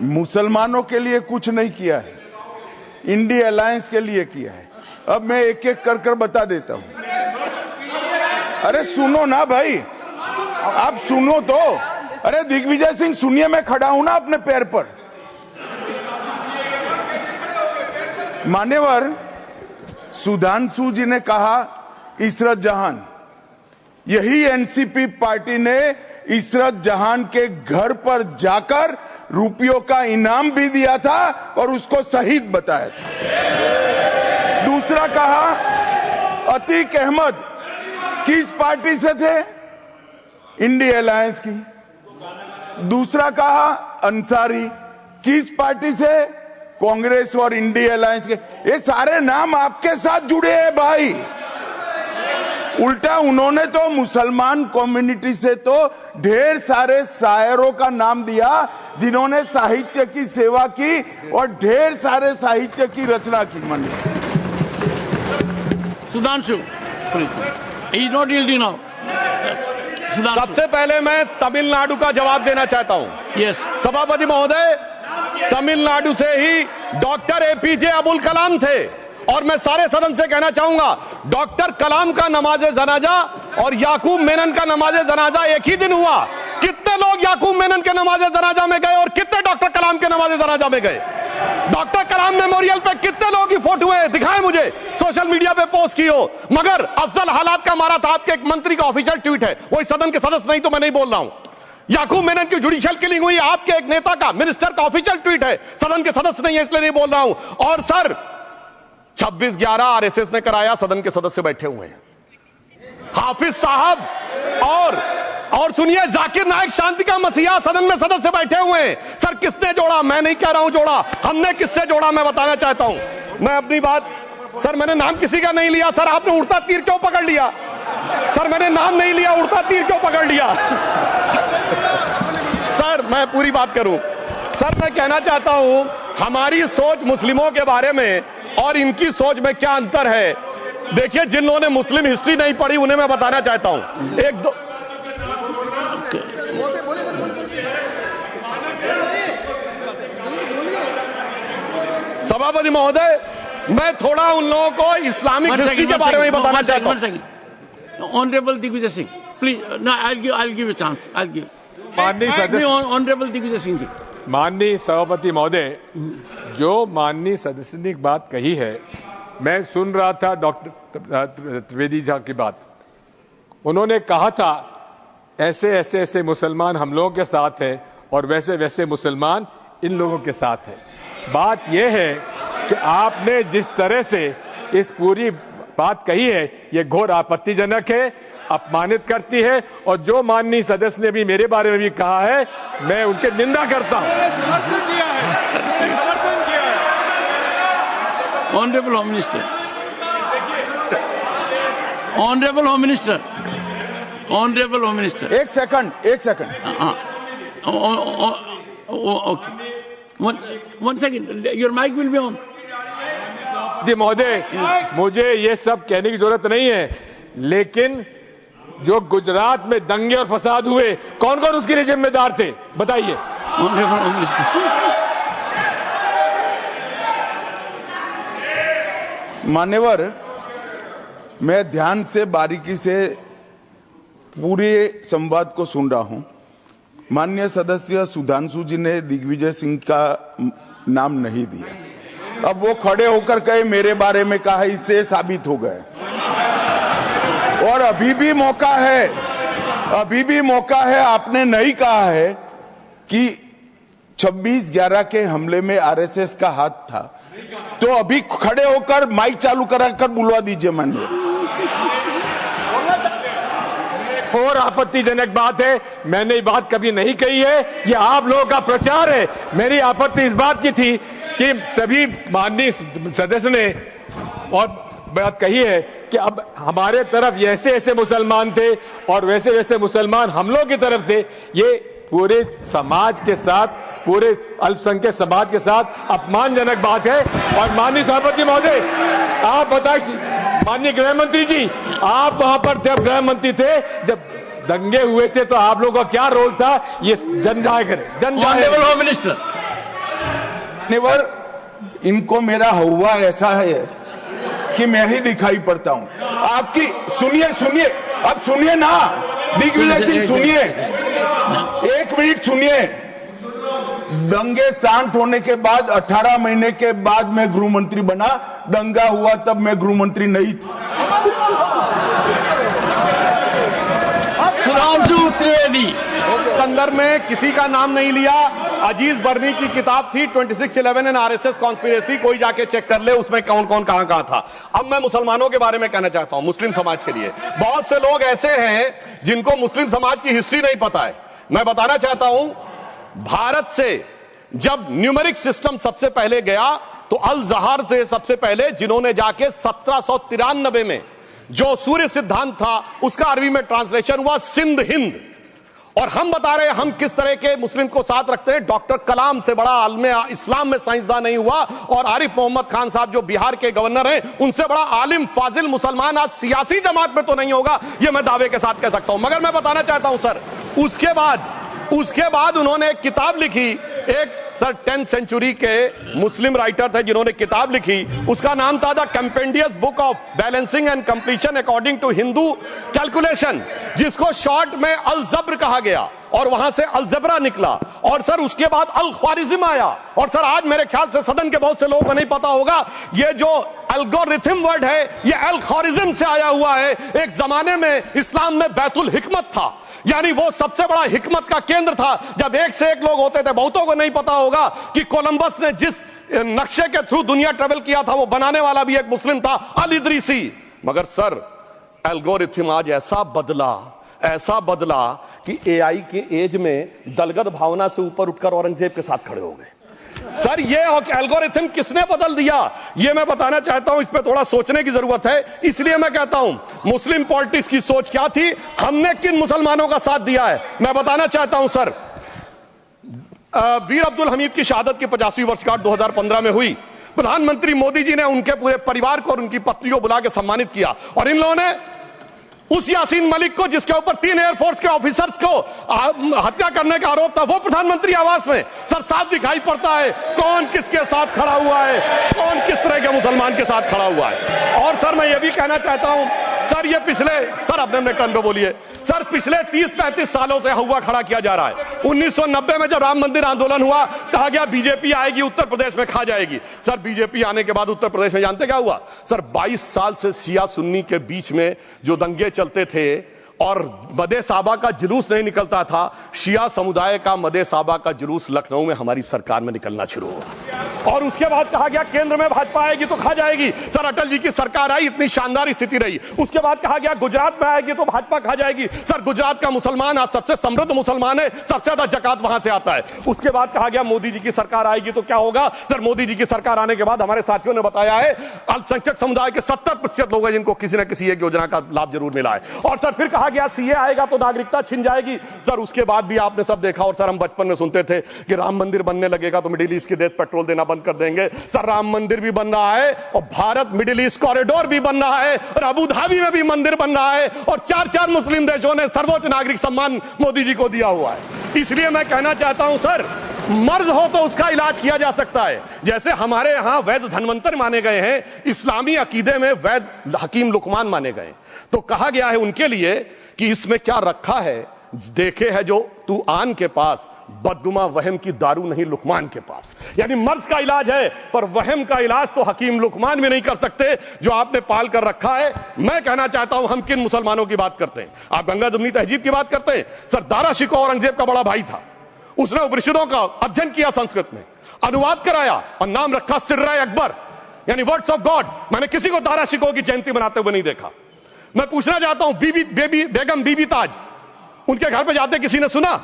मुसलमानों के लिए कुछ नहीं किया है, इंडिया अलायंस के लिए किया है। अब मैं एक एक कर कर बता देता हूं। अरे सुनो ना भाई, आप सुनो तो। अरे दिग्विजय सिंह सुनिए, मैं खड़ा हूं ना अपने पैर पर। मान्यवर सुधांशु जी ने कहा इशरत जहान, यही एनसीपी पार्टी ने इशरत जहान के घर पर जाकर रुपयों का इनाम भी दिया था और उसको शहीद बताया था। दूसरा कहा अतीक अहमद किस पार्टी से थे? इंडिया अलायंस की। दूसरा कहा अंसारी किस पार्टी से? कांग्रेस और इंडिया अलायंस के। ये सारे नाम आपके साथ जुड़े हैं भाई। उल्टा उन्होंने तो मुसलमान कम्युनिटी से तो ढेर सारे शायरों का नाम दिया जिन्होंने साहित्य की सेवा की और ढेर सारे साहित्य की रचना की। Sudhanshu, he is not yielding now. सबसे पहले मैं तमिलनाडु का जवाब देना चाहता हूं। Yes. सभापति महोदय, तमिलनाडु से ही डॉक्टर एपीजे अबुल कलाम थे और मैं सारे सदन से कहना चाहूंगा, डॉक्टर कलाम का नमाजे जनाजा और याकूब मेनन का नमाजे जनाजा एक ही दिन हुआ। कितने लोग याकूब मेनन के नमाजे जनाजा में गए और कितने डॉक्टर कलाम के नमाजे जनाजा में गए? डॉक्टर कलाम मेमोरियल पे कितने लोगों की फोटो है? दिखाएं मुझे, सोशल मीडिया पे पोस्ट की हो। मगर अफजल हालात का मारा था आपके एक मंत्री का ऑफिशियल ट्वीट है, वो इस सदन के सदस्य नहीं तो मैं नहीं बोल रहा हूं। याकूब मेनन की जुडिशियल किलिंग हुई आपके एक नेता का, मिनिस्टर का ऑफिशियल ट्वीट है, सदन के सदस्य नहीं है इसलिए नहीं बोल रहा हूं। और सर 26/11 आरएसएस ने कराया, सदन के सदस्य बैठे हुए हैं। हाफिज साहब और सुनिए, जाकिर नायक शांति का मसीहा सदन में सदस्य बैठे हुए हैं। सर किसने जोड़ा? मैं नहीं कह रहा हूं जोड़ा, हमने किससे जोड़ा मैं बताना चाहता हूं। मैं अपनी बात, सर मैंने नाम किसी का नहीं लिया। सर आपने उड़ता तीर क्यों पकड़ लिया? सर मैंने नाम नहीं लिया, उड़ता तीर क्यों पकड़ लिया? सर मैं पूरी बात करूं। सर मैं कहना चाहता हूं, हमारी सोच मुस्लिमों के बारे में और इनकी सोच में क्या अंतर है। देखिए, जिन लोगों ने मुस्लिम हिस्ट्री नहीं पढ़ी उन्हें मैं बताना चाहता हूं। एक दो सभापति महोदय, मैं थोड़ा उन लोगों को इस्लामिक हिस्ट्री के बारे में बताना चाहता हूं। Honourable Digvijay Singh, please, no, I'll give a chance. I'll give. Honourable Digvijay Singh ji. माननीय सभापति महोदय, जो माननीय सदस्य ने बात कही है, मैं सुन रहा था डॉक्टर त्रिवेदी जी की बात। उन्होंने कहा था ऐसे ऐसे ऐसे मुसलमान हम लोगों के साथ हैं और वैसे वैसे मुसलमान इन लोगों के साथ हैं। बात यह है कि आपने जिस तरह से इस पूरी बात कही है, ये घोर आपत्तिजनक है, अपमानित करती है। और जो माननीय सदस्य ने भी मेरे बारे में भी कहा है, मैं उनके निंदा करता हूं। Honourable home minister, honourable home minister, honourable home minister, एक second. Okay, one second, your mic will be on. जी महोदय, मुझे ये सब कहने की जरूरत नहीं है, लेकिन जो गुजरात में दंगे और फसाद हुए, कौन कौन उसके लिए जिम्मेदार थे बताइए। Honourable home minister. मान्यवर, मैं ध्यान से बारीकी से पूरे संवाद को सुन रहा हूं। माननीय सदस्य सुधांशु जी ने दिग्विजय सिंह का नाम नहीं दिया। अब वो खड़े होकर कहे मेरे बारे में कहा, इससे साबित हो गए। और अभी भी मौका है, आपने नहीं कहा है कि 26/11 के हमले में आरएसएस का हाथ था, तो अभी खड़े होकर माइक चालू कराकर बुलवा दीजिए। माननीय, और आपत्तिजनक बात है, मैंने ये बात कभी नहीं कही है, ये आप लोगों का प्रचार है। मेरी आपत्ति इस बात की थी कि सभी माननीय सदस्य ने और बात कही है कि अब हमारे तरफ ऐसे ऐसे मुसलमान थे और वैसे वैसे मुसलमान हम लोग की तरफ थे। ये पूरे समाज के साथ, पूरे अल्पसंख्यक समाज के साथ अपमानजनक बात है। और माननीय सभापति महोदय, आप बताइए, माननीय गृह मंत्री जी, आप वहां पर थे, गृह मंत्री थे जब दंगे हुए थे, तो आप लोगों का क्या रोल था, ये जन जाहिर करें। ऑनरेबल होम मिनिस्टर, नेवर इनको मेरा हुआ ऐसा है कि मैं ही दिखाई पड़ता हूं। आपकी सुनिए अब सुनिए ना दिग्विजय सिंह, सुनिए 1 मिनट सुनिए। दंगे शांत होने के बाद 18 महीने के बाद मैं गृह मंत्री बना, दंगा हुआ तब मैं गृह मंत्री नहीं था। सुधांशु त्रिवेदी संदर्भ में किसी का नाम नहीं लिया। अजीज बर्नी की किताब थी 2611 एंड आरएसएस कॉन्स्पिरेसी, कोई जाके चेक कर ले उसमें कौन कौन कहां कहां था। अब मैं मुसलमानों के बारे में कहना चाहता हूं, मुस्लिम समाज के लिए। बहुत से लोग ऐसे हैं जिनको मुस्लिम समाज की हिस्ट्री नहीं पता है। मैं बताना चाहता हूं, भारत से जब न्यूमेरिक सिस्टम सबसे पहले गया तो अल जहार थे सबसे पहले, जिन्होंने जाके 1793 में जो सूर्य सिद्धांत था उसका अरबी में ट्रांसलेशन हुआ सिंध हिंद। और हम बता रहे हैं हम किस तरह के मुस्लिम को साथ रखते हैं। डॉक्टर कलाम से बड़ा आलिम इस्लाम में साइंसदान नहीं हुआ, और आरिफ मोहम्मद खान साहब जो बिहार के गवर्नर हैं उनसे बड़ा आलिम फाजिल मुसलमान आज सियासी जमात में तो नहीं होगा, यह मैं दावे के साथ कह सकता हूं। मगर मैं बताना चाहता हूं सर, उसके बाद उन्होंने एक किताब लिखी, एक सर 10th सेंचुरी के मुस्लिम राइटर थे जिन्होंने किताब लिखी, उसका नाम था the compendious book of balancing and completion according to Hindu calculation, जिसको शॉर्ट में अल जब्र कहा गया, और वहां से अलजबरा निकला। और सर उसके बाद अल ख्वारिज्म आया। और सर आज मेरे ख्याल से सदन के बहुत से लोगों को नहीं पता होगा, ये जो एल्गोरिथम वर्ड है ये अल ख्वारिज्म से आया हुआ है। एक जमाने में इस्लाम में बैतुल हिकमत था, यानी वो सबसे बड़ा हिकमत का केंद्र था, जब एक से एक लोग होते थे। बहुतों को नहीं पता होगा कि कोलंबस ने जिस नक्शे के थ्रू दुनिया ट्रेवल किया था वो बनाने वाला भी एक मुस्लिम था, अल इदरीसी। मगर सर एल्गोरिथम आज ऐसा बदला कि एआई के एज में दलगत भावना से ऊपर उठकर औरंगजेब के साथ खड़े हो गए। सर ये एल्गोरिथम किसने बदल दिया, ये मैं बताना चाहता हूं। इस पे थोड़ा सोचने की जरूरत है। इसलिए मैं कहता हूं मुस्लिम पॉलिटिक्स की सोच क्या थी, हमने किन मुसलमानों का साथ दिया है, मैं बताना चाहता हूं सर। वीर अब्दुल हमीद की शहादत की 50वीं वर्षगांठ 2015 में हुई। प्रधानमंत्री मोदी जी ने उनके पूरे परिवार को और उनकी पत्नी को बुला के सम्मानित किया, और इन लोगों ने उस यासीन मलिक को, जिसके ऊपर 3 एयरफोर्स के ऑफिसर्स को हत्या करने का आरोप था, वो प्रधानमंत्री आवास में सर साफ दिखाई पड़ता है कौन किसके साथ खड़ा हुआ है, कौन किस तरह के मुसलमान के साथ खड़ा हुआ है। और सर मैं ये भी कहना चाहता हूं सर, ये सर अपने टर्न पे बोलिए सर, पिछले 30-35 सालों से हुआ खड़ा किया जा रहा है। 1990 में जब राम मंदिर आंदोलन हुआ, कहा गया बीजेपी आएगी उत्तर प्रदेश में खा जाएगी। सर बीजेपी आने के बाद उत्तर प्रदेश में जानते क्या हुआ सर, 22 साल से शिया सुन्नी के बीच में जो दंगे चलते थे और मदे साहबा का जुलूस नहीं निकलता था, शिया समुदाय का मदे साहबा का जुलूस लखनऊ में हमारी सरकार में निकलना शुरू हुआ। और उसके बाद कहा गया केंद्र में भाजपा आएगी तो खा जाएगी। सर अटल जी की सरकार आई, इतनी शानदार स्थिति रही। उसके बाद कहा गया गुजरात में आएगी तो भाजपा खा जाएगी। सर गुजरात का मुसलमान आज सबसे समृद्ध मुसलमान है, सबसे ज्यादा जकात वहां से आता है। उसके बाद कहा गया मोदी जी की सरकार आएगी तो क्या होगा। सर मोदी जी की सरकार आने के बाद हमारे साथियों ने बताया है अल्पसंख्यक समुदाय के 70% लोग हैं जिनको किसी न किसी एक योजना का लाभ जरूर मिला है। और सर फिर कहा गया सीए आएगा तो नागरिकता छिन जाएगी। सर उसके बाद भी आपने सब देखा, और सर हम बचपन में सुनते थे कि राम मंदिर बनने लगेगा तो मिडिल ईस्ट के देश पेट्रोल देना बंद कर देंगे। सर राम मंदिर भी बन रहा है, और भारत मिडिल ईस्ट कॉरिडोर भी बन रहा है, और अबू धाबी में भी मंदिर बन रहा है, और 4 मुस्लिम देशों ने सर्वोच्च नागरिक सम्मान मोदी जी को दिया हुआ है। इसलिए मैं कहना चाहता हूं सर, मर्ज हो तो उसका इलाज किया जा सकता है। जैसे हमारे यहां वैद धन्वंतर माने गए हैं, इस्लामी अकीदे में वैद हकीम लुकमान माने गए, तो कहा गया है उनके लिए कि इसमें क्या रखा है, देखे है जो तू आन के पास, बदगुमा वहम की दारू नहीं लुकमान के पास। यानी मर्ज का इलाज है, पर वहम का इलाज तो हकीम लुकमान भी नहीं कर सकते जो आपने पाल कर रखा है। मैं कहना चाहता हूं हम किन मुसलमानों की बात करते हैं। आप गंगा जमुनी तहजीब की बात करते हैं। सर दारा शिकोह औरंगजेब का बड़ा भाई था, उसने उपनिषदों का अध्ययन किया, संस्कृत में अनुवाद कराया और नाम रखा सिर्रा अकबर, यानी वर्ड्स ऑफ गॉड। मैंने किसी को दारा शिकोह की जयंती मनाते हुए नहीं देखा। मैं पूछना चाहता हूं बेगम बीबी ताज, उनके घर पे जाते किसी ने सुना?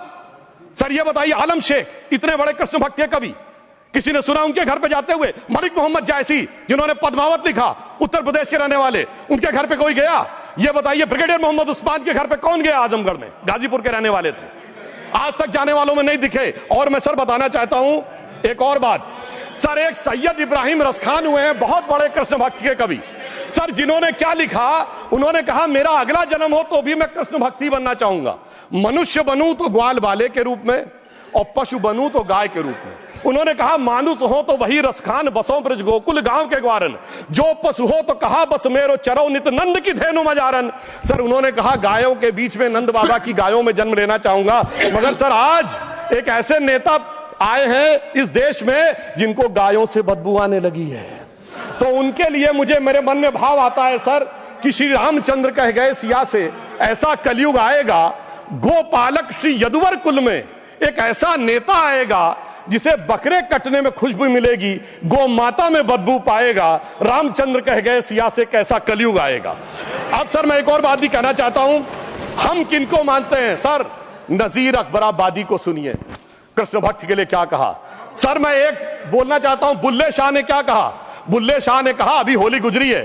सर ये बताइए, आलम शेख इतने बड़े कृष्ण भक्त कवि, किसी ने सुना उनके घर पे जाते हुए? मलिक मोहम्मद जायसी जिन्होंने पद्मावत लिखा, उत्तर प्रदेश के रहने वाले, उनके घर पे कोई गया? ये बताइए ब्रिगेडियर मोहम्मद उस्मान के घर पे कौन गया? आजमगढ़ में, गाजीपुर के रहने वाले थे, आज तक जाने वालों में नहीं दिखे। और मैं सर बताना चाहता हूं एक और बात, सर एक सैयद इब्राहिम रसखान हुए हैं, बहुत बड़े कृष्ण भक्त के कवि। सर जिन्होंने क्या लिखा, उन्होंने कहा मेरा अगला जन्म हो तो भी मैं कृष्ण भक्ति बनना चाहूंगा, मनुष्य बनूं तो ग्वाल बाले के रूप में, और पशु बनूं तो गाय के रूप में। उन्होंने कहा मानुष हो तो वही रसखान, बसों ब्रज गोकुल गांव के ग्वारन, जो पशु हो तो कहा बस मेरो चरो नित नंद की धेनु मजारन। सर उन्होंने कहा गायों के बीच में नंद बाबा की गायों में जन्म लेना चाहूंगा, मगर सर आज एक ऐसे नेता आए हैं इस देश में जिनको गायों से बदबू आने लगी है, तो उनके लिए मुझे मेरे मन में भाव आता है सर कि श्री रामचंद्र कह गए सिया से ऐसा कलयुग आएगा, गोपालक श्री यदुवर कुल में एक ऐसा नेता आएगा जिसे बकरे कटने में खुशबू मिलेगी, गौ माता में बदबू पाएगा। रामचंद्र कह गए सिया से कैसा कलयुग आएगा। अब सर मैं एक और बात भी कहना चाहता हूं, हम किनको मानते हैं सर? नजीर अकबराबादी को सुनिए, कृष्ण भक्त के लिए क्या कहा। सर मैं एक बोलना चाहता हूं, बुल्ले शाह ने क्या कहा? बुल्ले शाह ने कहा, अभी होली गुजरी है,